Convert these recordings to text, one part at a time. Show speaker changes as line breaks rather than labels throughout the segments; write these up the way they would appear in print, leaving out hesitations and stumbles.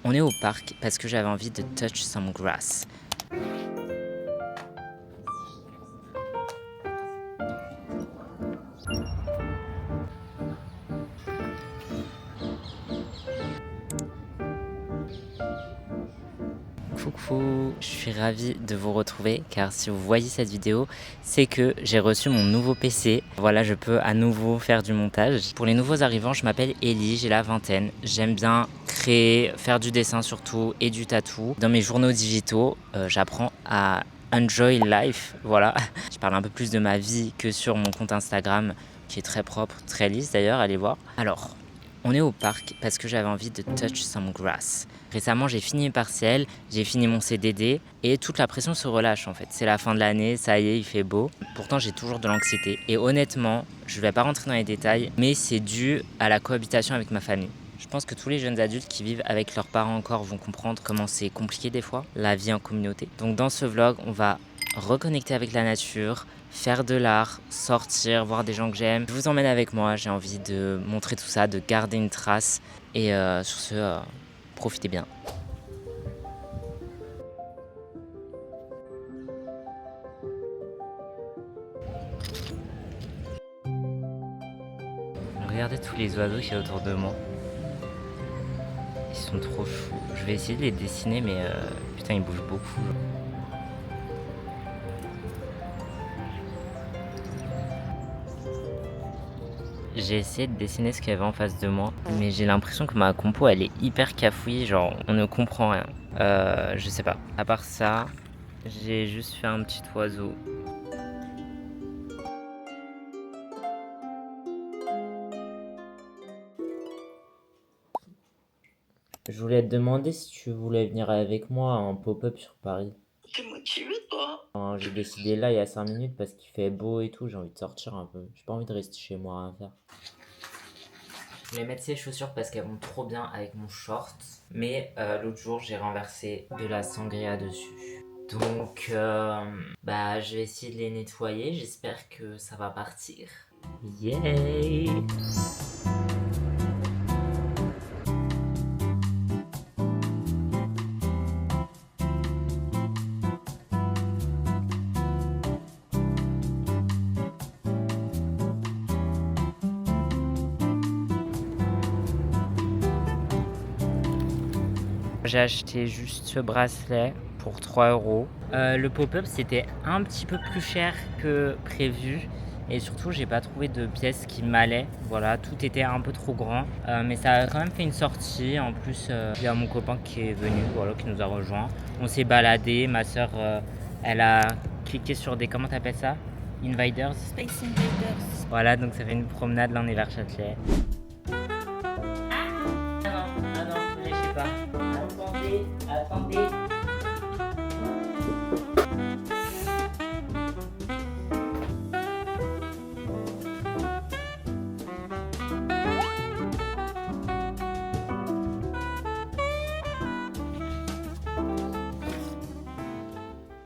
On est au parc parce que j'avais envie de touch some grass. Coucou, je suis ravie de vous retrouver car si vous voyez cette vidéo, c'est que j'ai reçu mon nouveau PC. Voilà, je peux à nouveau faire du montage. Pour les nouveaux arrivants, je m'appelle Ellie, j'ai la vingtaine. J'aime bien créer, faire du dessin surtout et du tatou. Dans mes journaux digitaux, j'apprends à enjoy life. Voilà, je parle un peu plus de ma vie que sur mon compte Instagram qui est très propre, très lisse d'ailleurs, allez voir. Alors, on est au parc parce que j'avais envie de touch some grass. Récemment, j'ai fini mes partiels, j'ai fini mon CDD et toute la pression se relâche en fait. C'est la fin de l'année, ça y est, il fait beau. Pourtant, j'ai toujours de l'anxiété. Et honnêtement, je vais pas rentrer dans les détails, mais c'est dû à la cohabitation avec ma famille. Je pense que tous les jeunes adultes qui vivent avec leurs parents encore vont comprendre comment c'est compliqué des fois, la vie en communauté. Donc dans ce vlog, on va reconnecter avec la nature, faire de l'art, sortir, voir des gens que j'aime. Je vous emmène avec moi, j'ai envie de montrer tout ça, de garder une trace. Et sur ce, profitez bien. Regardez tous les oiseaux qu'il y a autour de moi. Ils sont trop fous. Je vais essayer de les dessiner, mais putain, ils bougent beaucoup. J'ai essayé de dessiner ce qu'il y avait en face de moi, mais j'ai l'impression que ma compo elle est hyper cafouillée, genre on ne comprend rien. Je sais pas. À part ça, j'ai juste fait un petit oiseau. Je voulais te demander si tu voulais venir avec moi à un pop-up sur Paris.
T'es motivé, toi?
J'ai décidé là il y a 5 minutes parce qu'il fait beau et tout, j'ai envie de sortir un peu. J'ai pas envie de rester chez moi à rien faire. Je voulais mettre ces chaussures parce qu'elles vont trop bien avec mon short. Mais l'autre jour, j'ai renversé de la sangria dessus. Donc, bah, je vais essayer de les nettoyer. J'espère que ça va partir. Yay! J'ai acheté juste ce bracelet pour 3 €. Le pop-up c'était un petit peu plus cher que prévu et surtout j'ai pas trouvé de pièces qui m'allaient. Voilà, tout était un peu trop grand, mais ça a quand même fait une sortie. En plus, il y a mon copain qui est venu, voilà, qui nous a rejoint. On s'est baladé. Ma soeur, elle a cliqué sur des, comment t'appelles ça? Invaders.
Space Invaders.
Voilà, donc ça fait une promenade. Là on est vers Châtelet. Ah non, ne lâchez pas. Attendez, attendez.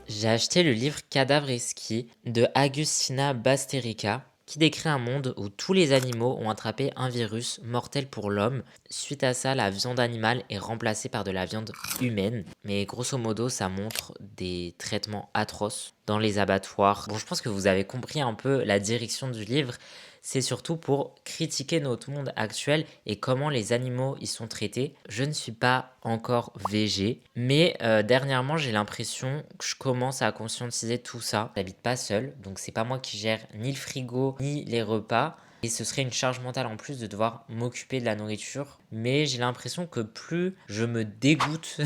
J'ai acheté le livre Cadavre exquis de Agustina Basterica qui décrit un monde où tous les animaux ont attrapé un virus mortel pour l'homme. Suite à ça, la viande animale est remplacée par de la viande humaine. Mais grosso modo, ça montre des traitements atroces dans les abattoirs. Bon, je pense que vous avez compris un peu la direction du livre. C'est surtout pour critiquer notre monde actuel et comment les animaux y sont traités. Je ne suis pas encore végé, mais dernièrement j'ai l'impression que je commence à conscientiser tout ça. J'habite pas seul, donc c'est pas moi qui gère ni le frigo ni les repas. Et ce serait une charge mentale en plus de devoir m'occuper de la nourriture. Mais j'ai l'impression que plus je me dégoûte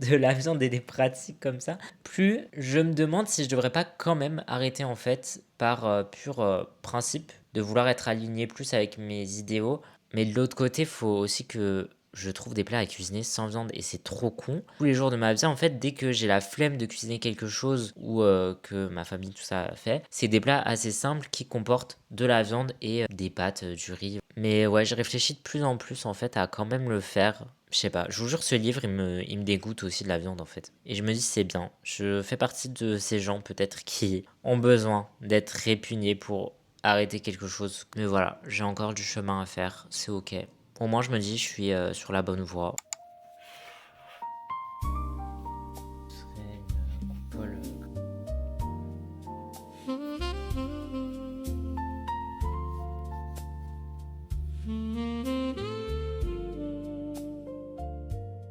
de la viande et des pratiques comme ça, plus je me demande si je devrais pas quand même arrêter en fait par pur principe de vouloir être aligné plus avec mes idéaux. Mais de l'autre côté, il faut aussi que je trouve des plats à cuisiner sans viande et c'est trop con. Tous les jours de ma vie, en fait, dès que j'ai la flemme de cuisiner quelque chose ou que ma famille, tout ça fait, c'est des plats assez simples qui comportent de la viande et des pâtes, du riz. Mais ouais, je réfléchis de plus en plus en fait à quand même le faire. Je sais pas, je vous jure, ce livre, il me dégoûte aussi de la viande en fait. Et je me dis, c'est bien. Je fais partie de ces gens peut-être qui ont besoin d'être répugnés pour arrêter quelque chose. Mais voilà, j'ai encore du chemin à faire, c'est ok. Au moins, je me dis, je suis sur la bonne voie.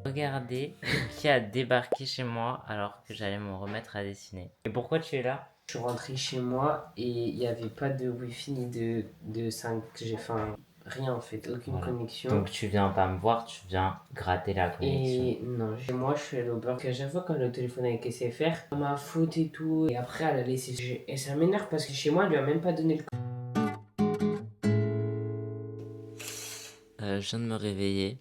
Regardez qui a débarqué chez moi alors que j'allais me remettre à dessiner. Et pourquoi tu es là?
Je suis rentré chez moi et il n'y avait pas de wifi ni de 5G, enfin rien en fait, aucune
Voilà.
connexion.
Donc tu viens pas me voir, tu viens gratter la connexion.
Et non, chez moi je suis allé au beurre. À chaque fois quand le téléphone avec SFR, ma faute et tout, et après elle a laissé. Et ça m'énerve parce que chez moi elle lui a même pas donné le.
Je viens de me réveiller,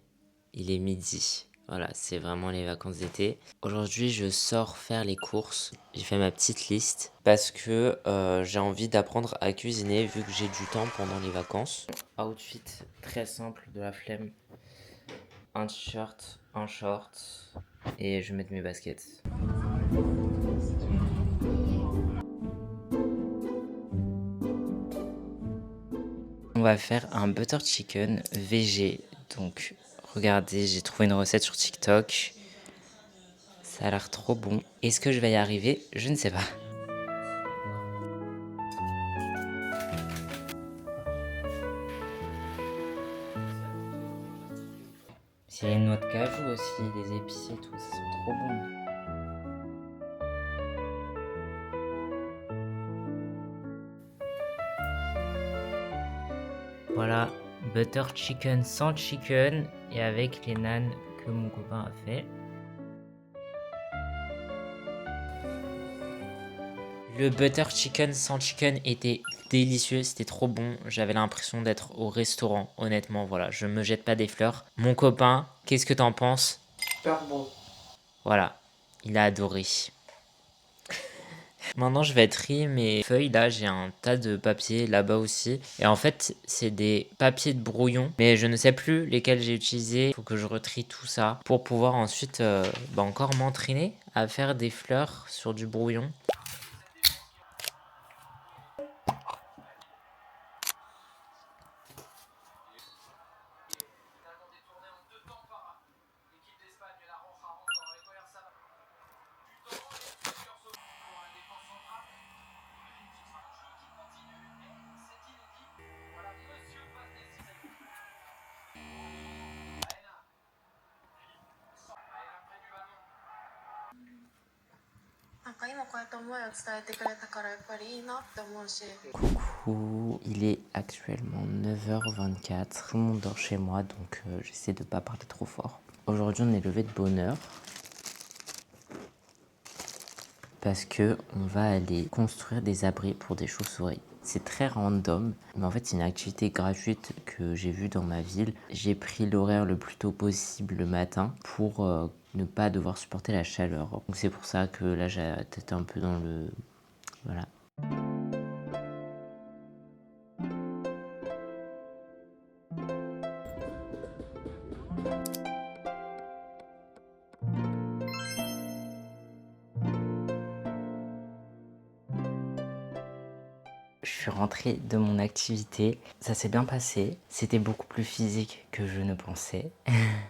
il est midi. Voilà, c'est vraiment les vacances d'été. Aujourd'hui, je sors faire les courses. J'ai fait ma petite liste parce que j'ai envie d'apprendre à cuisiner vu que j'ai du temps pendant les vacances. Outfit très simple, de la flemme. Un t-shirt, un short et je vais mettre mes baskets. On va faire un butter chicken végé. Donc, regardez, j'ai trouvé une recette sur TikTok. Ça a l'air trop bon. Est-ce que je vais y arriver? Je ne sais pas. Il y a une noix de cajou aussi, des épices et tout, ça sent trop bon. Voilà, butter chicken sans chicken et avec les nanes que mon copain a fait. Le butter chicken sans chicken était délicieux, c'était trop bon. J'avais l'impression d'être au restaurant, honnêtement, voilà. Je me jette pas des fleurs. Mon copain, qu'est-ce que t'en penses?
Super bon.
Voilà, il a adoré. Maintenant, je vais trier mes feuilles. Là, j'ai un tas de papiers là-bas aussi. Et en fait, c'est des papiers de brouillon. Mais je ne sais plus lesquels j'ai utilisés. Il faut que je retrie tout ça pour pouvoir ensuite encore m'entraîner à faire des fleurs sur du brouillon. Coucou, il est actuellement 9h24. Tout le monde dort chez moi, donc j'essaie de pas parler trop fort. Aujourd'hui, on est levé de bonne heure parce que on va aller construire des abris pour des chauves-souris. C'est très random, mais en fait, c'est une activité gratuite que j'ai vue dans ma ville. J'ai pris l'horaire le plus tôt possible le matin pour ne pas devoir supporter la chaleur. Donc c'est pour ça que là, j'ai la tête un peu dans le... Voilà. Je suis rentré de mon activité, ça s'est bien passé, c'était beaucoup plus physique que je ne pensais.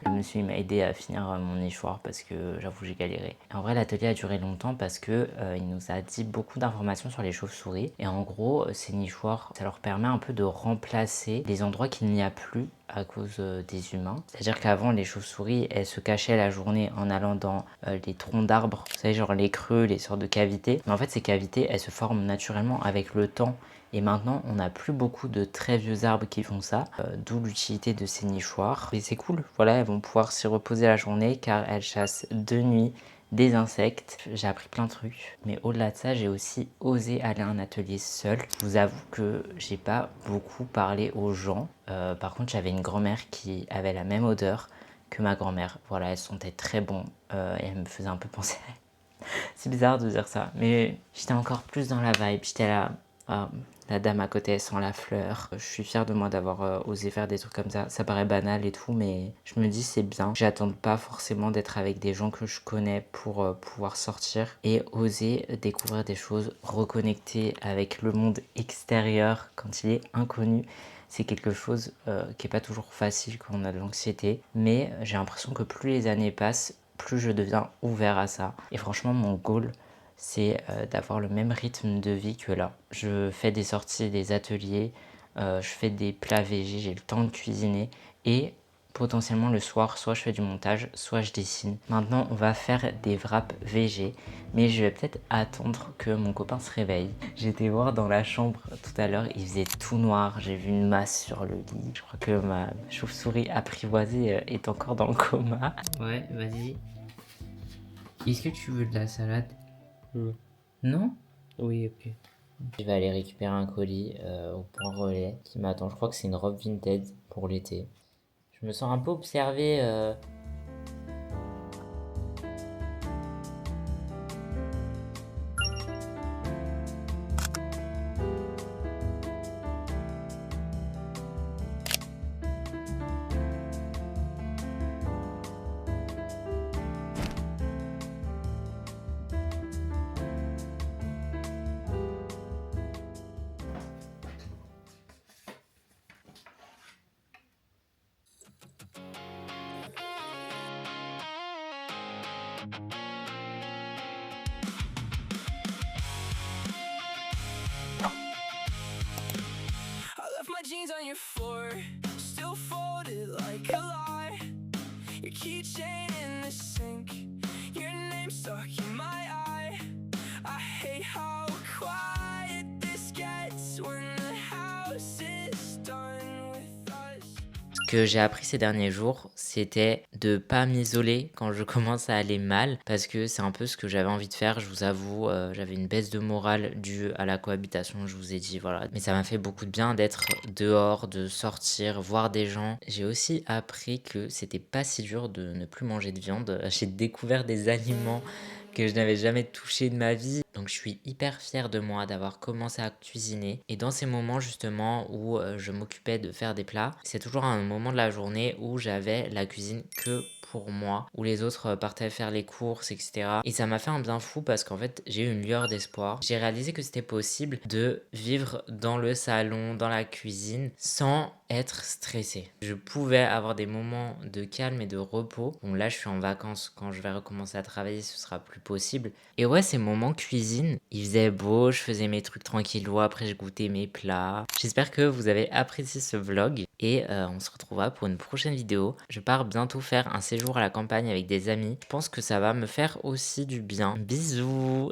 Le monsieur m'a aidé à finir mon échoir parce que j'avoue j'ai galéré. En vrai l'atelier a duré longtemps parce que il nous a dit beaucoup d'informations sur les chauves-souris et en gros ces nichoirs ça leur permet un peu de remplacer les endroits qu'il n'y a plus à cause des humains. C'est-à-dire qu'avant les chauves-souris elles se cachaient la journée en allant dans les troncs d'arbres, vous savez genre les creux, les sortes de cavités. Mais en fait ces cavités elles se forment naturellement avec le temps. Et maintenant, on n'a plus beaucoup de très vieux arbres qui font ça, d'où l'utilité de ces nichoirs. Et c'est cool, voilà, elles vont pouvoir s'y reposer la journée car elles chassent de nuit des insectes. J'ai appris plein de trucs, mais au-delà de ça, j'ai aussi osé aller à un atelier seul. Je vous avoue que j'ai pas beaucoup parlé aux gens. Par contre, j'avais une grand-mère qui avait la même odeur que ma grand-mère. Voilà, elles sentaient très bon et elles me faisaient un peu penser à elle. C'est bizarre de dire ça, mais j'étais encore plus dans la vibe. J'étais là, ah, la dame à côté elle sent la fleur. Je suis fière de moi d'avoir osé faire des trucs comme ça. Ça paraît banal et tout, mais je me dis c'est bien. J'attends pas forcément d'être avec des gens que je connais pour pouvoir sortir et oser découvrir des choses, reconnecter avec le monde extérieur quand il est inconnu. C'est quelque chose qui est pas toujours facile quand on a de l'anxiété, mais j'ai l'impression que plus les années passent, plus je deviens ouvert à ça. Et franchement, mon goal, c'est d'avoir le même rythme de vie que là. Je fais des sorties, des ateliers, je fais des plats végés, j'ai le temps de cuisiner et Potentiellement le soir, soit je fais du montage, soit je dessine. Maintenant, on va faire des wraps VG, mais je vais peut-être attendre que mon copain se réveille. J'étais voir dans la chambre tout à l'heure, il faisait tout noir, j'ai vu une masse sur le lit. Je crois que ma chauve-souris apprivoisée est encore dans le coma. Ouais, vas-y. Est-ce que tu veux de la salade? Non?
Oui, ok.
Je vais aller récupérer un colis au point relais qui m'attend. Je crois que c'est une robe vintage pour l'été. Je me sens un peu observé.
I left my jeans on your floor, still folded like a lie. Your keychain in the sink, your name stuck in my eye. I hate how quiet this gets when the house is done with us.
Ce que j'ai appris ces derniers jours, c'était de pas m'isoler quand je commence à aller mal, parce que c'est un peu ce que j'avais envie de faire, je vous avoue, j'avais une baisse de morale due à la cohabitation, je vous ai dit, voilà. Mais ça m'a fait beaucoup de bien d'être dehors, de sortir, voir des gens. J'ai aussi appris que c'était pas si dur de ne plus manger de viande. J'ai découvert des aliments que je n'avais jamais touché de ma vie. Donc je suis hyper fière de moi d'avoir commencé à cuisiner. Et dans ces moments justement où je m'occupais de faire des plats, c'est toujours un moment de la journée où j'avais la cuisine que pour moi, où les autres partaient faire les courses, etc. Et ça m'a fait un bien fou parce qu'en fait, j'ai eu une lueur d'espoir. J'ai réalisé que c'était possible de vivre dans le salon, dans la cuisine, sans être stressé. Je pouvais avoir des moments de calme et de repos. Bon, là, je suis en vacances. Quand je vais recommencer à travailler, ce sera plus possible. Et ouais, ces moments cuisine, il faisait beau, je faisais mes trucs tranquillement, après je goûtais mes plats. J'espère que vous avez apprécié ce vlog et on se retrouvera pour une prochaine vidéo. Je pars bientôt faire un séjour à la campagne avec des amis. Je pense que ça va me faire aussi du bien. Bisous!